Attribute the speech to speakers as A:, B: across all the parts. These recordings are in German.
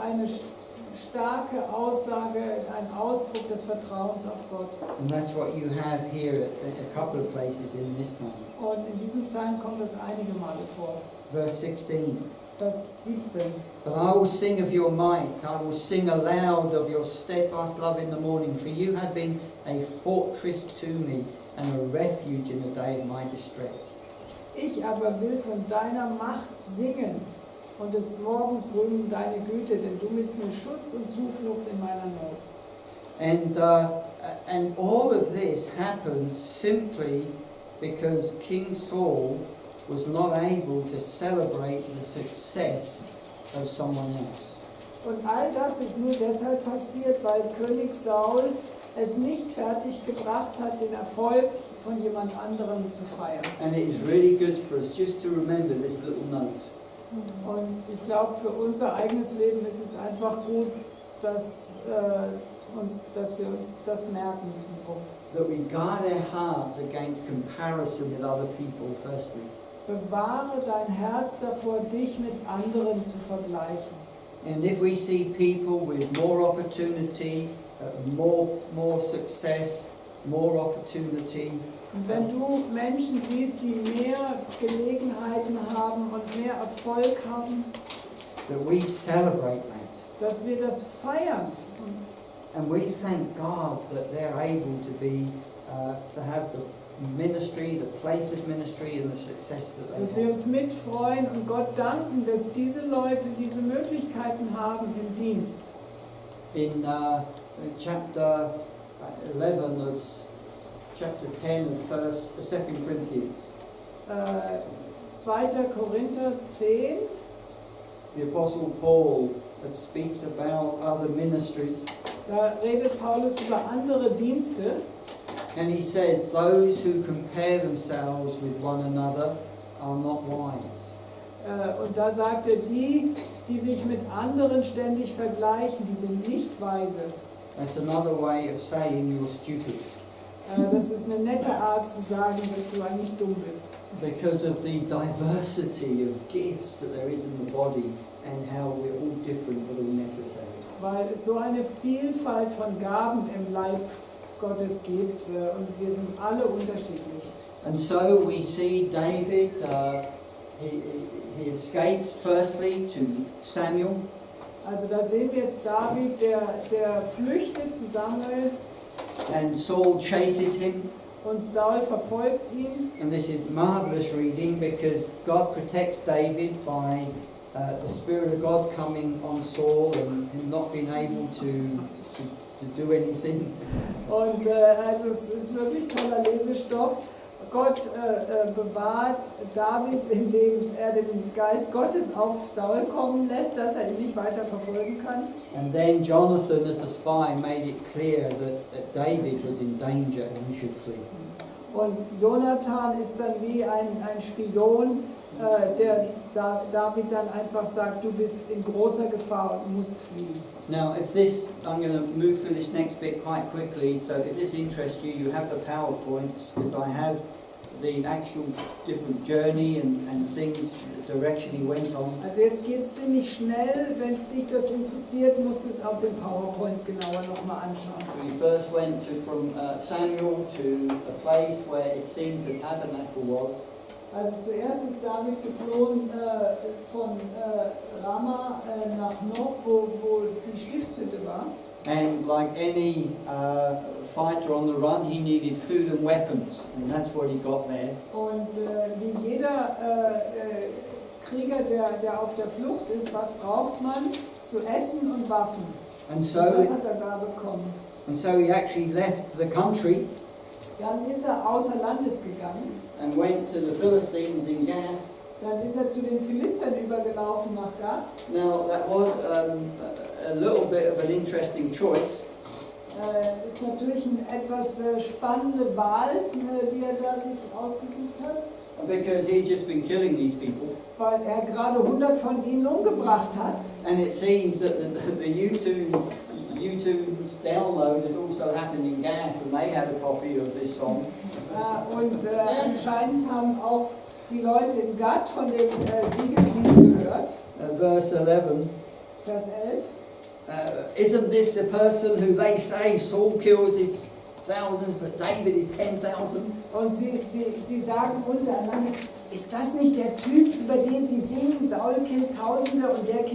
A: eine starke Aussage, ein Ausdruck des Vertrauens auf Gott.
B: And that's what you have here at a couple of places in this psalm.
A: Und in diesem Psalm kommt das einige Male vor.
B: Verse 16.
A: Vers 17.
B: But I will sing of your might, I will sing aloud of your steadfast love in the morning, for you have been a fortress to me and a refuge in the day of my distress.
A: Ich aber will von deiner Macht singen und des Morgens rühmen deine Güte, denn du bist mir Schutz und Zuflucht in meiner Not.
B: And all of this happened simply because King Saul was not able to celebrate the success of someone else.
A: Und all das ist nur deshalb passiert, weil König Saul es nicht fertig gebracht hat, den Erfolg von jemand anderem zu feiern.
B: And it is really good for us just to remember this little note.
A: Und ich glaube, für unser eigenes Leben ist es einfach gut, dass wir uns das merken, diesen Punkt.
B: That we guard our hearts against comparison with other people, firstly.
A: Bewahre dein Herz davor, dich mit anderen zu vergleichen.
B: And if we see people with more opportunity, more success, more opportunity,
A: Und wenn du Menschen siehst, die mehr Gelegenheiten haben und mehr Erfolg haben,
B: that we celebrate that.
A: dass wir das feiern.
B: And we thank God that they're able to be, to have the ministry, the place of ministry and the success that
A: Dass
B: they
A: wir
B: have.
A: uns mitfreuen und Gott danken, dass diese Leute diese Möglichkeiten haben im Dienst.
B: In chapter 11 of chapter 10 of 2 Corinthians,
A: 2. Korinther 10,
B: the Apostle Paul speaks about other ministries,
A: da redet Paulus über andere Dienste.
B: and he says, those who compare themselves with one another are not wise.
A: Und da sagt er, die sich mit anderen ständig vergleichen, die sind nicht weise.
B: That's another way of saying you're stupid.
A: Das ist eine nette Art zu sagen, dass du eigentlich dumm bist.
B: Because of the diversity of gifts that there is in the body and how we're all different but all necessary.
A: Weil es so eine Vielfalt von Gaben im Leib Gottes gibt und wir sind alle unterschiedlich.
B: And so we see David, he escapes firstly to Samuel.
A: Also da sehen wir jetzt David, der flüchtet zu Samuel
B: And Saul chases him.
A: und Saul verfolgt ihn.
B: And this is marvelous reading because God protects David by the Spirit of God coming on Saul and him not being able to do anything.
A: Und also es ist wirklich toller Lesestoff. Gott bewahrt David, indem er den Geist Gottes auf Saul kommen lässt, dass er ihn nicht weiter verfolgen kann.
B: And then Jonathan, as a spy, made it clear that David was in danger and he should flee.
A: Und Jonathan ist dann wie ein Spion, der David dann einfach sagt, du bist in großer Gefahr und musst fliehen.
B: Now, I'm going to move through this next bit quite quickly, so if this interests you, you have the PowerPoints, because I have the actual different journey and things, the direction he went on.
A: Also jetzt geht es ziemlich schnell, wenn dich das interessiert, musst du es auf den PowerPoints genauer nochmal anschauen.
B: We first went from Samuel to a place where it seems the tabernacle was.
A: Also zuerst ist David geflohen von Rama nach Nob, wo die Stiftshütte war.
B: And like any fighter on the run, he needed food and weapons, and that's what he got there.
A: Und wie jeder Krieger, der auf der Flucht ist, was braucht man? Zu essen und Waffen.
B: And
A: Und
B: so,
A: das hat er da bekommen.
B: he actually left the country
A: Dann ist er außer Landes gegangen.
B: and went to the Philistines in Gath.
A: Dann ist er zu den Philistern übergelaufen nach Gath.
B: Now that was a little bit of an interesting choice.
A: Ist natürlich eine etwas spannende Wahl, die er da sich ausgesucht hat,
B: Because he'd just been killing these people.
A: weil er gerade 100 von ihnen umgebracht hat.
B: And it seems that the YouTube's download had also happened in Gath, and they had a copy of this song.
A: Und anscheinend haben auch die Leute in Gath von dem Siegeslied gehört.
B: Verse 11,
A: Vers 11.
B: Isn't this the person who they say Saul kills his thousands, but David is 10,000?
A: Und sie sagen untereinander, ist das nicht der Typ, über den sie singen, Saul killt Tausende und der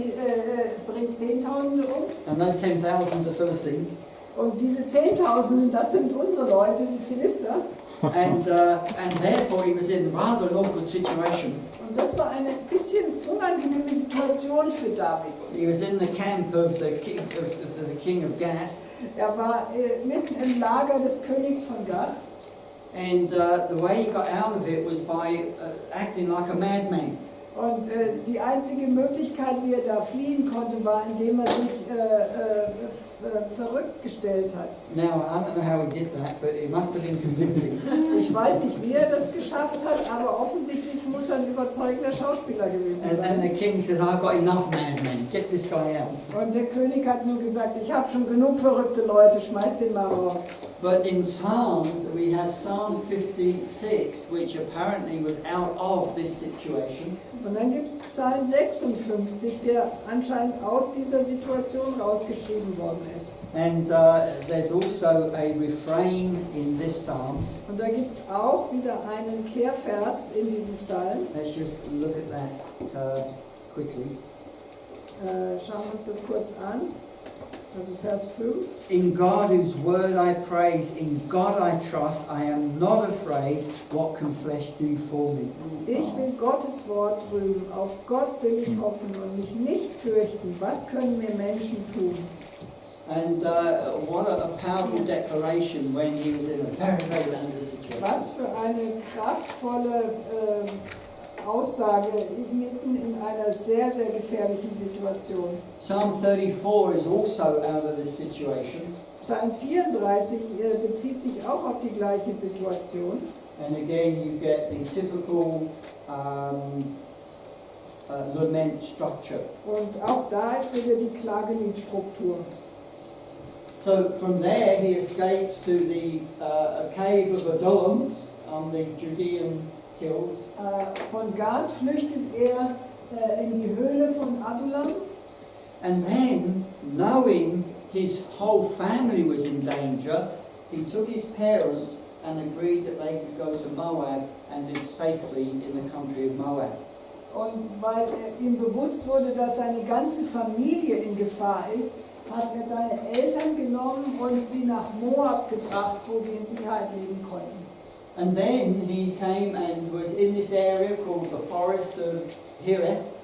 A: bringt Zehntausende um?
B: And those 10,000 are Philistines.
A: Und diese Zehntausenden, das sind unsere Leute, die Philister.
B: And therefore he was in rather an awkward situation.
A: Und das war eine bisschen unangenehme Situation für David.
B: He was in the camp of the king of Gath.
A: Er war mitten im Lager des Königs von Gad.
B: And the way he got out of it was by acting like a madman.
A: Und die einzige Möglichkeit, wie er da fliehen konnte, war, indem er sich verrückt gestellt hat.
B: Now, I don't know how he did that, but it must have been convincing.
A: Ich weiß nicht, wie er das geschafft hat, aber offensichtlich muss er ein überzeugender Schauspieler gewesen
B: And the
A: sein.
B: king says, I've got enough madmen, get this guy out.
A: Und der König hat nur gesagt, ich habe schon genug verrückte Leute, schmeiß den mal raus.
B: But in Psalms, we have Psalm 56, which apparently was out of this situation.
A: Und dann gibt es Psalm 56, der anscheinend aus dieser Situation rausgeschrieben worden ist.
B: And there's also a refrain in this psalm.
A: Und da gibt es auch wieder einen Kehrvers in diesem Psalm.
B: Let's just look at that quickly.
A: Schauen wir uns das kurz an. Also Vers 5.
B: In God whose word I praise, in God I trust, I am not afraid, what can flesh do for me?
A: Ich will Gottes Wort rühmen, auf Gott will ich hoffen und mich nicht fürchten. Was können mir Menschen tun?
B: And what a powerful declaration when he was in a very, very dangerous situation.
A: Was für eine kraftvolle Aussage mitten in einer sehr, sehr gefährlichen Situation.
B: Psalm 34 is also out of this situation.
A: Psalm 34 bezieht sich auch auf die gleiche Situation.
B: And again you get the typical lament structure.
A: Und auch da ist wieder die Klageliedstruktur.
B: So from there he escapes to the cave of Adullam on the Judean hills.
A: Von Gad flüchtet er in die Höhle von Adullam.
B: And then, knowing his whole family was in danger, he took his parents and agreed that they could go to Moab and live safely in the country of Moab.
A: Und weil ihm bewusst wurde, dass seine ganze Familie in Gefahr ist, hat er seine Eltern genommen und sie nach Moab gebracht, wo sie in Sicherheit leben konnten.
B: And then he came and was in this area called the forest of Hereth.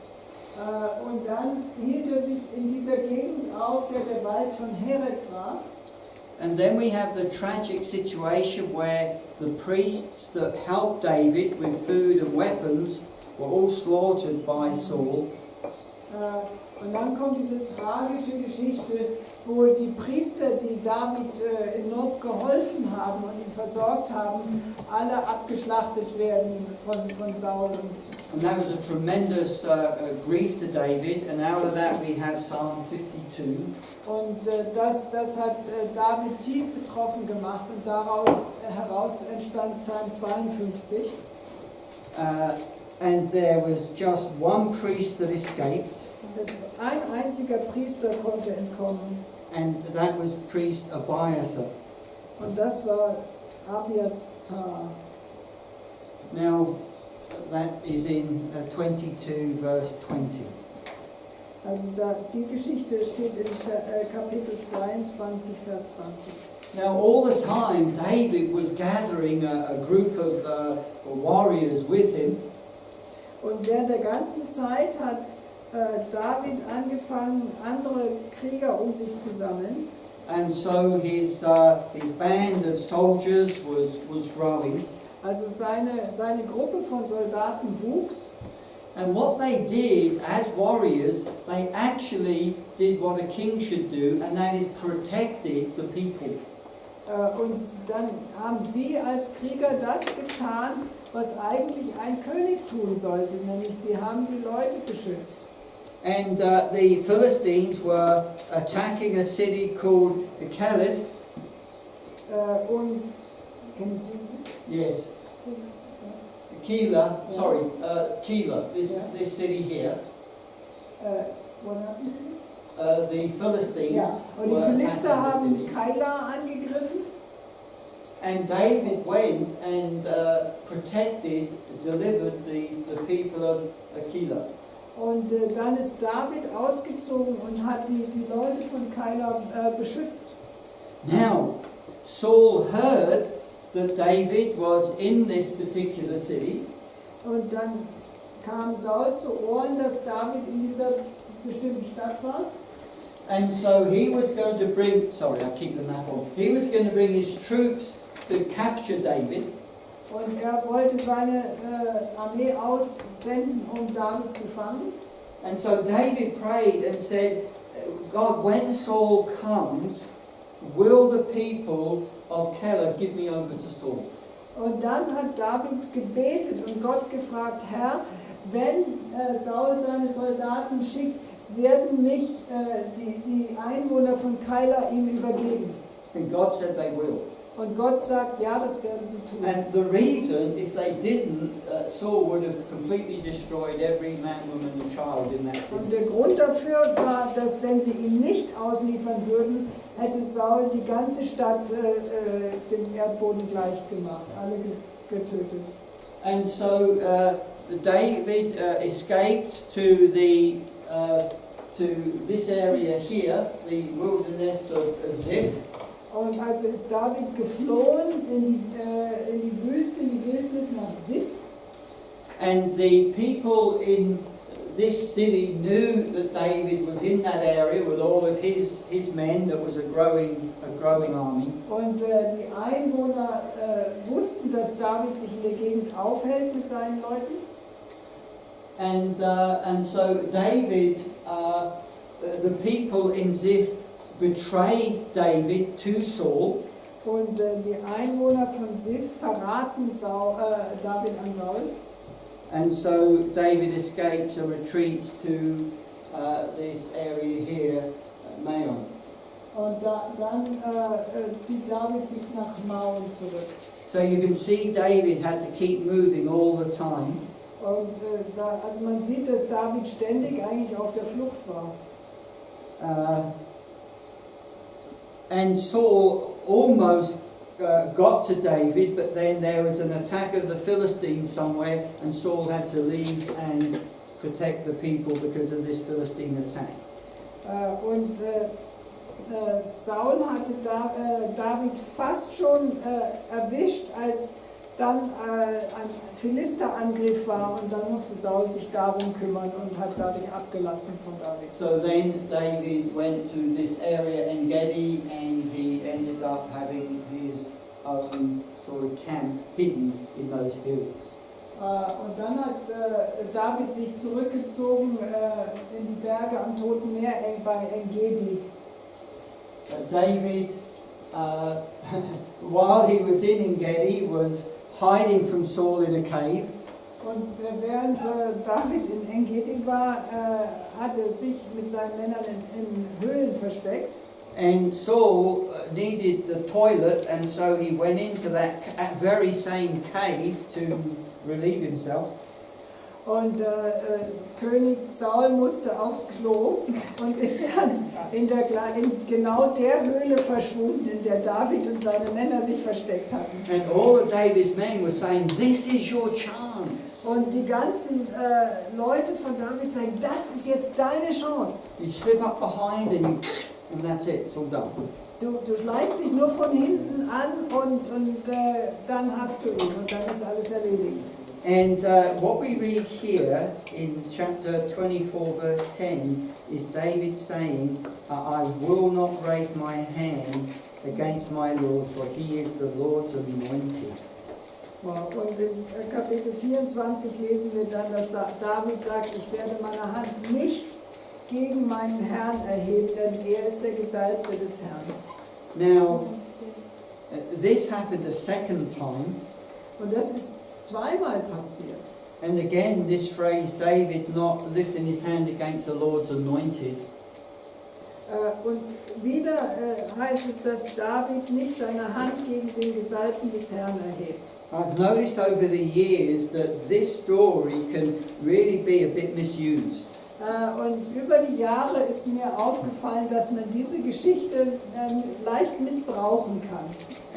A: Und dann hielt er sich in dieser Gegend auf, der Wald von Hereth war.
B: And then we have the tragic situation where the priests that helped David with food and weapons were all slaughtered by Saul.
A: Und dann kommt diese tragische Geschichte, wo die Priester, die David in Not geholfen haben und ihn versorgt haben, alle abgeschlachtet werden von Saul.
B: And that was a tremendous grief to David, and out of that we have Psalm 52.
A: Und das hat David tief betroffen gemacht und daraus heraus entstand Psalm 52.
B: And there was just one priest that escaped,
A: Ein einziger Priester konnte entkommen
B: and that was priest Abiathar.
A: und das war Abiathar.
B: Now, that is in 22 verse 20.
A: Also die Geschichte steht in Kapitel 22, Vers 20.
B: Now, all the time, David was gathering a group of warriors with him.
A: Und während der ganzen Zeit hat David angefangen, andere Krieger um sich zu sammeln.
B: And so his band of soldiers was growing.
A: Also seine Gruppe von Soldaten wuchs.
B: And what they did as warriors, they actually did what a king should do, and that is protected the people.
A: Und dann haben sie als Krieger das getan, was eigentlich ein König tun sollte, nämlich sie haben die Leute beschützt.
B: And the Philistines were attacking a city called Caliph.
A: Und kennen Sie?
B: Yes. Keilah, sorry, Keilah, this city here.
A: What happened?
B: the Philistines
A: Ja, und
B: were
A: die Philister
B: attacking
A: haben
B: the city.
A: Keila angegriffen.
B: And David went and protected, delivered the people of Keilah.
A: Und dann ist David ausgezogen und hat die Leute von Keila beschützt.
B: Now, Saul heard that David was in this particular city.
A: Und dann kam Saul zu Ohren, dass David in dieser bestimmten Stadt war.
B: And so he was going to bring, sorry, I'll keep the map on. He was going to bring his troops to capture David.
A: Und er wollte seine Armee aussenden, um David zu fangen.
B: And so David prayed and said, God, when Saul comes, will the people of Keilah give me over to Saul?
A: Und dann hat David gebetet und Gott gefragt, Herr, wenn Saul seine Soldaten schickt, werden mich die Einwohner von Keila ihm übergeben.
B: And God said they will.
A: Und Gott sagt, ja, das werden sie tun.
B: And the reason, if they didn't, Saul would have completely destroyed every man, woman and child in that
A: Und
B: city.
A: der Grund dafür war, dass wenn sie ihn nicht ausliefern würden, hätte Saul die ganze Stadt dem Erdboden gleich gemacht, alle getötet.
B: And so David escaped to this area here, the wilderness of Ziph.
A: Und also ist David geflohen in die Wüste, in die Wildnis nach Ziph.
B: And the people in this city knew that David was in that area with all of his men. That was a growing army.
A: Und die Einwohner wussten, dass David sich in der Gegend aufhält mit seinen Leuten.
B: And so David, the people in Ziph betrayed David to Saul.
A: Und die Einwohner von Ziph verraten David an Saul.
B: And so David escapes and retreats to this area here, Maon.
A: Und dann zieht David sich nach Maon zurück.
B: So you can see David had to keep moving all the time.
A: Und also man sieht, dass David ständig eigentlich auf der Flucht war.
B: And Saul almost got to David, but then there was an attack of the Philistines somewhere, and Saul had to leave and protect the people because of this Philistine attack.
A: Saul hatte David fast schon erwischt, als dann ein Philisterangriff war, und dann musste Saul sich darum kümmern und hat dadurch abgelassen von David.
B: So then David went to this area in Gedi, and he ended up having his own sort of camp hidden in those hills.
A: Und dann hat David sich zurückgezogen in die Berge am Toten Meer bei En-Gedi.
B: David, while he was in En-Gedi, was hiding from Saul in a cave.
A: Und während David in En-Gedi war, hat er sich mit seinen Männern in Höhlen versteckt.
B: And Saul needed the toilet, and so he went into that very same cave to relieve himself.
A: Und König Saul musste aufs Klo und ist dann in genau der Höhle verschwunden, in der David und seine Männer sich versteckt hatten.
B: And all of David's men were saying, "This is your chance."
A: Und die ganzen Leute von David sagen, das ist jetzt deine Chance.
B: You slip up behind and that's it. It's all done.
A: Du schleichst dich nur von hinten an und dann hast du ihn und dann ist alles erledigt.
B: And what we read here in chapter 24, verse 10, is David saying, I will not raise my hand against my Lord, for he is the Lord's anointed.
A: Und in Kapitel 24 lesen wir dann, dass David sagt, ich werde meine Hand nicht gegen meinen Herrn erheben, denn er ist der Gesalbte des Herrn.
B: Now, this happened a second time.
A: Und das ist zweimal passiert.
B: And again, this phrase, David not lifting his hand against the Lord's anointed.
A: Und wieder heißt es, dass David nicht seine Hand gegen den Gesalbten des Herrn erhebt.
B: I've noticed over the years that this story can really be a bit misused.
A: Und über die Jahre ist mir aufgefallen, dass man diese Geschichte leicht missbrauchen kann.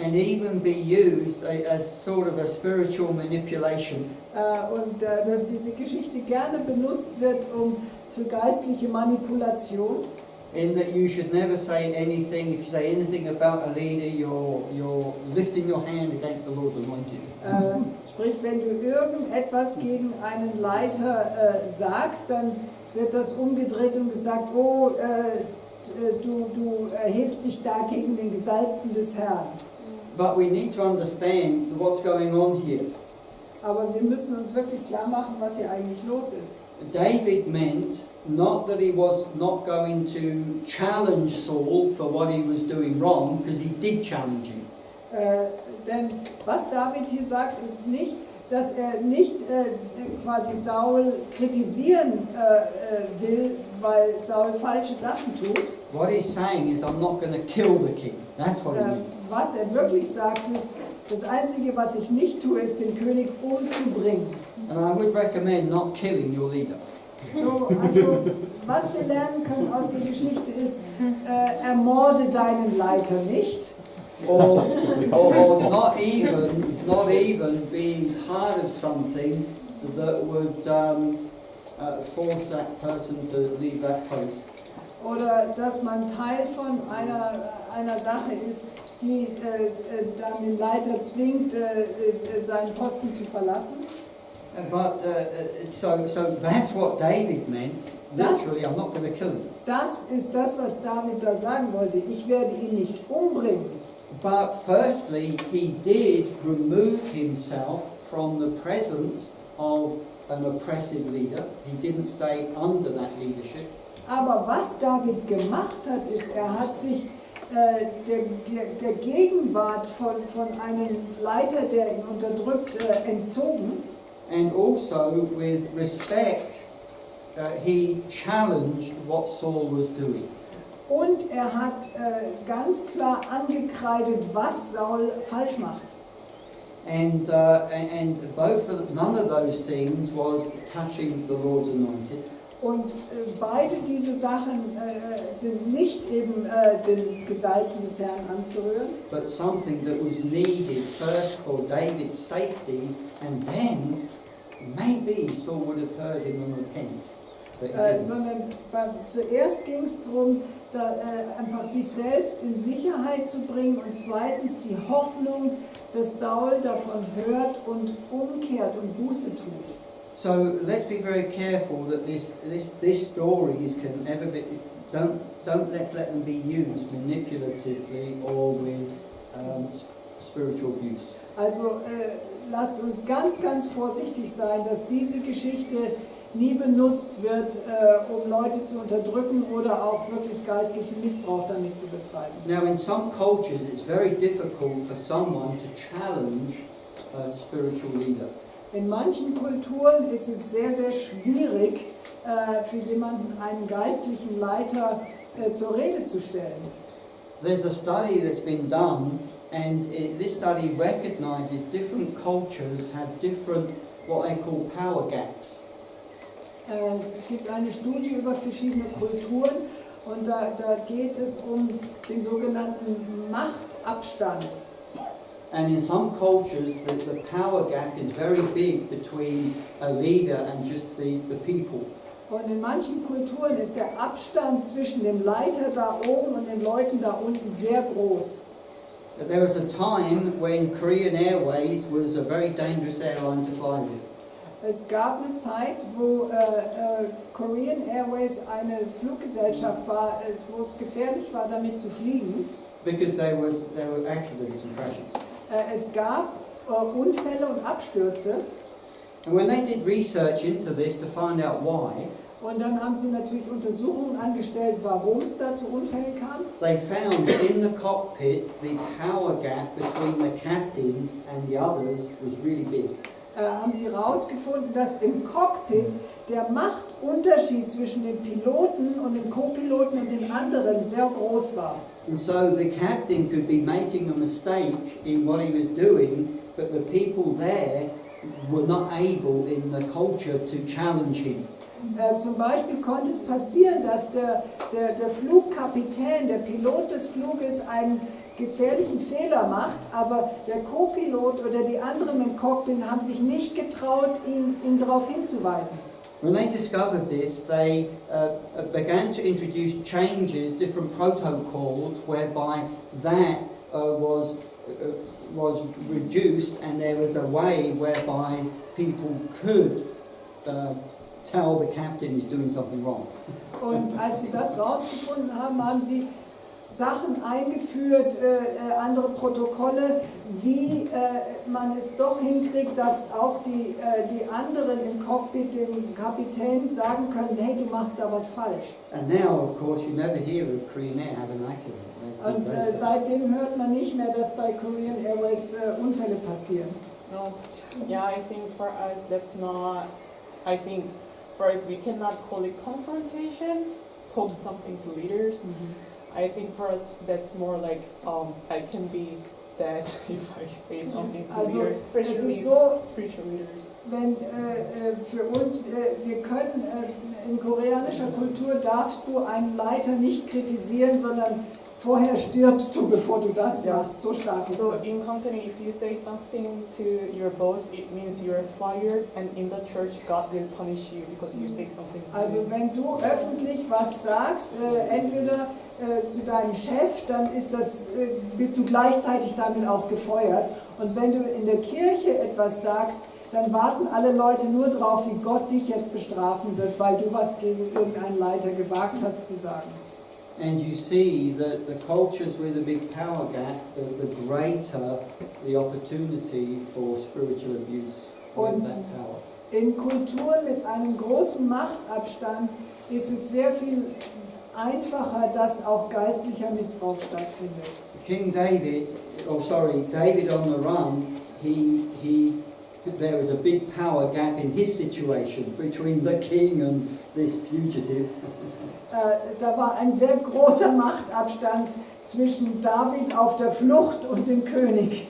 B: And even be used as sort of a spiritual manipulation.
A: Und dass diese Geschichte gerne benutzt wird, für geistliche Manipulation.
B: In that you should never say anything, if you say anything about a leader, you're lifting your hand against the Lord's anointed.
A: Sprich, wenn du irgendetwas gegen einen Leiter sagst, dann wird das umgedreht und gesagt, oh, du erhebst dich da gegen den Gesalbten des Herrn.
B: But we need to understand what's going on here.
A: Aber wir müssen uns wirklich klar machen, was hier eigentlich los ist.
B: David meant not that he was not going to challenge Saul for what he was doing wrong, because he did challenge him.
A: Denn was David hier sagt, ist nicht, dass er nicht quasi Saul kritisieren will, weil Saul falsche Sachen tut.
B: What he's saying is, I'm not going to kill the king. That's what he means.
A: Was er wirklich sagt, ist, das Einzige, was ich nicht tue, ist, den König umzubringen.
B: And I would recommend not killing your leader.
A: So, also, was wir lernen können aus der Geschichte ist, ermorde deinen Leiter nicht.
B: Or not even being part of something that would force that person to leave that post.
A: Oder dass man Teil von einer Sache ist, die dann den Leiter zwingt, seinen Posten zu verlassen.
B: But so that's what David meant. Literally, I'm not going to kill him.
A: Das ist das, was David da sagen wollte. Ich werde ihn nicht umbringen.
B: But firstly, he did remove himself from the presence of an oppressive leader. He didn't stay under that leadership.
A: Aber was David gemacht hat, ist, er hat sich der Gegenwart von einem Leiter, der ihn unterdrückt, entzogen.
B: And also with respect, he challenged what Saul was doing.
A: Und er hat ganz klar angekreidet, was Saul falsch macht.
B: And none of those things was touching the Lord's anointed.
A: Und beide diese Sachen sind nicht eben den Gesalbten des Herrn anzurühren.
B: But something that was needed first for David's safety, and then maybe Saul would have heard him and repent.
A: Sondern zuerst ging es darum, einfach sich selbst in Sicherheit zu bringen und zweitens die Hoffnung, dass Saul davon hört und umkehrt und Buße tut.
B: So let's be very careful that these stories can ever be, let's let them be used manipulatively or with spiritual abuse.
A: Also lasst uns ganz, ganz vorsichtig sein, dass diese Geschichte nie benutzt wird, um Leute zu unterdrücken oder auch wirklich geistlichen Missbrauch damit zu betreiben.
B: Now in some cultures it's very difficult for someone to challenge a spiritual leader.
A: In manchen Kulturen ist es sehr, sehr schwierig, für jemanden, einen geistlichen Leiter, zur Rede zu stellen.
B: There's a study that's been done, and this study recognizes different cultures have different, what they call power gaps.
A: Es gibt eine Studie über verschiedene Kulturen und da geht es um den sogenannten Machtabstand.
B: And in some cultures, the power gap is very big between a leader and just the people.
A: Und in manchen Kulturen ist der Abstand zwischen dem Leiter da oben und den Leuten da unten sehr groß.
B: There was a time when Korean Airways was a very dangerous airline to fly with.
A: Es gab eine Zeit, wo Korean Airways eine Fluggesellschaft war, wo es gefährlich war, damit zu fliegen.
B: Because there were accidents and crashes.
A: Es gab Unfälle und Abstürze.
B: And when they did research into this to find out why,
A: und dann haben sie natürlich Untersuchungen angestellt, warum es da zu Unfällen kam.
B: They found in the cockpit the power gap between the captain and the others was really big.
A: Haben sie herausgefunden, dass im Cockpit der Machtunterschied zwischen dem Piloten und dem Co-Piloten und den anderen sehr groß war.
B: And so the captain could be making a mistake in what he was doing, but the people there were not able in the culture to challenge him.
A: Zum Beispiel konnte es passieren, dass der Flugkapitän, der Pilot des Fluges, einen gefährlichen Fehler macht, aber der Co-Pilot oder die anderen im Cockpit haben sich nicht getraut, ihn darauf hinzuweisen.
B: When they discovered this, they began to introduce changes, different protocols, whereby that was reduced, and there was a way whereby people could tell the captain is doing something wrong.
A: Und als sie das rausgefunden haben, haben sie Sachen eingeführt, andere Protokolle, wie man es doch hinkriegt, dass auch die anderen im Cockpit dem Kapitän sagen können, hey, du machst da was falsch.
B: And now, of course, you never hear of Korean Air having an accident.
A: Und seitdem hört man nicht mehr, dass bei Korean Airways Unfälle passieren.
C: No, yeah, I think for us that's not, I think for us we cannot call it confrontation, told something to leaders. I think for us that's more like I can be that if I say something to leaders, especially spiritual leaders.
A: Wenn für uns, wir können in koreanischer Kultur darfst du einen Leiter nicht kritisieren, sondern vorher stirbst du, bevor du das machst. So stark ist
C: so
A: das.
C: in company, if you say something to your boss, it means you're fired, and in the church, God will punish you because you say something to
A: Also
C: him.
A: wenn du öffentlich was sagst, entweder zu deinem Chef, dann bist du gleichzeitig damit auch gefeuert. Und wenn du in der Kirche etwas sagst, dann warten alle Leute nur drauf, wie Gott dich jetzt bestrafen wird, weil du was gegen irgendeinen Leiter gewagt hast zu sagen.
B: And you see that the cultures with a big power gap, the greater the opportunity for spiritual abuse with that power.
A: In Kulturen mit einem großen Machtabstand ist es sehr viel einfacher, dass auch geistlicher Missbrauch stattfindet.
B: David on the run, there was a big power gap in his situation between the king and this fugitive.
A: Da war ein sehr großer Machtabstand zwischen David auf der Flucht und dem König.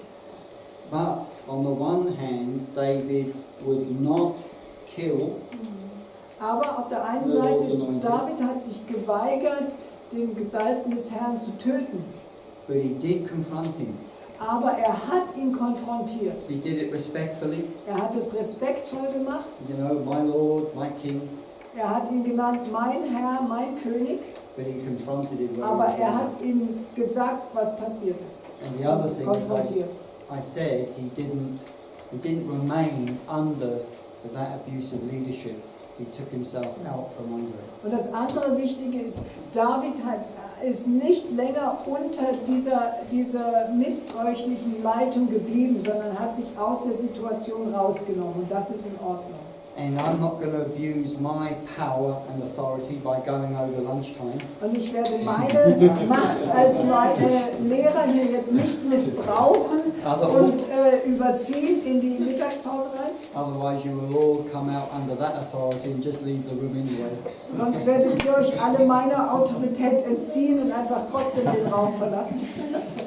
B: But on the one hand, David would not kill.
A: Aber auf der einen Seite, David hat sich geweigert, den Gesalbten des Herrn zu töten.
B: But he did confront him.
A: Aber er hat ihn konfrontiert.
B: He did it respectfully.
A: Er hat es respektvoll gemacht.
B: You know, my Lord, my King.
A: Er hat ihn genannt, mein Herr, mein König.
B: But he confronted him.
A: Aber er hat ihm gesagt, was passiert ist.
B: And the other thing,
A: konfrontiert.
B: I said, he didn't remain under that abusive leadership. He took himself out from under it.
A: Und das andere Wichtige ist, David ist nicht länger unter dieser missbräuchlichen Leitung geblieben, sondern hat sich aus der Situation rausgenommen. Und das ist in Ordnung.
B: And I'm not going to abuse my power and authority by going over lunchtime.
A: Und ich werde meine Macht als Lehrer hier jetzt nicht missbrauchen und überziehen in die Mittagspause rein.
B: Otherwise you will all come out under that authority and just leave the room anyway.
A: Sonst werdet ihr euch alle meiner Autorität entziehen und einfach trotzdem den Raum verlassen.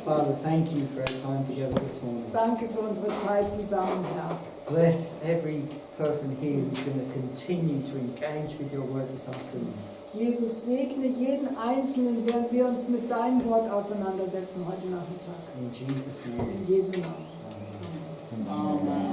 B: Father, thank you for our time together this morning.
A: Danke für unsere Zeit zusammen, Herr.
B: Bless every person here who's going to continue to engage with your word this afternoon.
A: Jesus, segne jeden Einzelnen, während wir uns mit deinem Wort auseinandersetzen heute Nachmittag.
B: In Jesus' name.
A: In Jesu Namen.
B: Amen.
C: Amen.